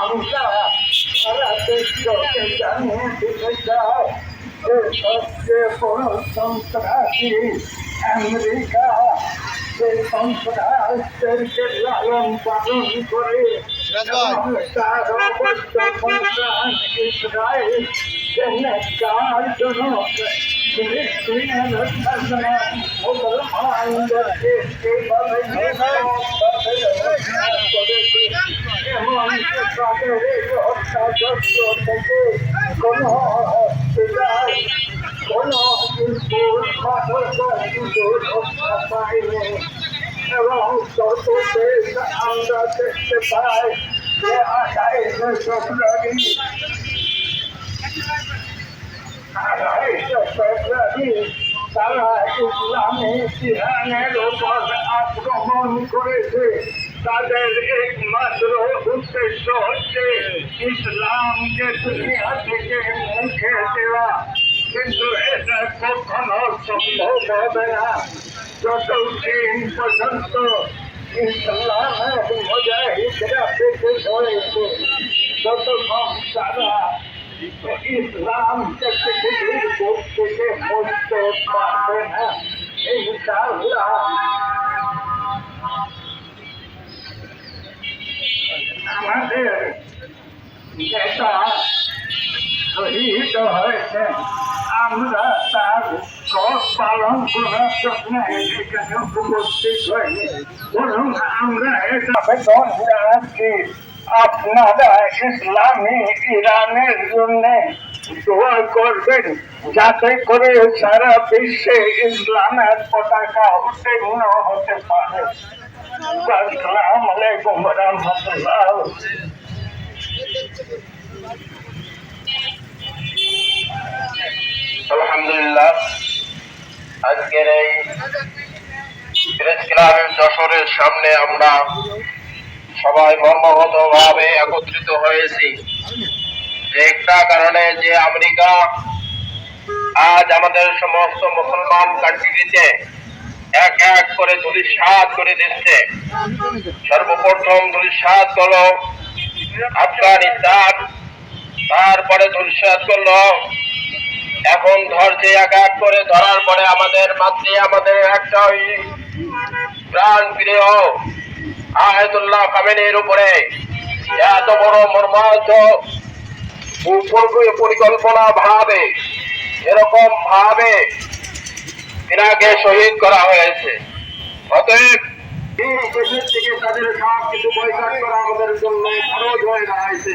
আমরা সারা দেশকে জানিয়ে দিতে চাই সবচেয়ে বড় সন্ত্রাসী আমেরিকা যে সন্ত্রাসদেরকে লালন পালন করে তার অবশ্য সন্তান ইসরায়েল কার জন্য মুসলমানদেরকে এইভাবে এমন তাদের হত্যাযজ্ঞ থেকে কোনো রক্ষা পায়নি এবং সর্বশেষ আমরা দেখতে পাই যে 28 ফেব্রুয়ারি তারা ইসলামী ইরানের উপর আক্রমণ করেছে। তাদের একমাত্র উদ্দেশ্য হচ্ছে ইসলামকে দুনিয়া থেকে মুছে দেওয়া, কিন্তু এটা কখনো সম্ভব হবে না যতদিন পর্যন্ত ইসলামের মুজাহিদরা বেঁচে রয়েছে, ততক্ষণ তারা ইসলামকে পৃথিবীর বুক থেকে মুছতে পারবে না। ইনশাআল্লাহ আমাদের নেতা শহীদ হয়েছে, আমরা তার সব পালন করার জন্য এখানে উপস্থিত হইনি, বরং আমরা এটা বেতন জানাচ্ছি আপনারা ইসলামী ইরানের জন্য দোয়া করবেন যাতে করে সারা বিশ্বে ইসলামের পতাকা উত্তীর্ণ হতে পারে। আসসালামু আলাইকুম ওয়া রাহমাতুল্লাহ। আলহামদুলিল্লাহ, আজকের এই প্রেস ক্লাবের যশোরের সামনে আমরা সবাই মর্মাহত ভাবে একত্রিত হয়েছি যে একটা কারণে, যে আমেরিকা আজ আমাদের সমস্ত মুসলমান কান্ট্রিতে এক এক করে ধূলিসাৎ করে দিচ্ছে। সর্বপ্রথম ধূলিসাৎ করলো আফগানিস্তান, তারপরে ধূলিসাৎ করলো, এখন ধরছে এক এক করে। ধরার পরে আমাদের মাতৃ, আমাদের একটা প্রাণ প্রিয় আয়াতুল্লাহ খামেনির উপরে এত বড় মর্মান্তিক পরিকল্পনা ভাবে, এরকম ভাবে এনাকে শহীদ করা হয়েছে। অতএব এই দেশের থেকে তাদের সব কিছু বয়কট করা আমাদের জন্য খরচ হয়ে দাঁড়াইছে।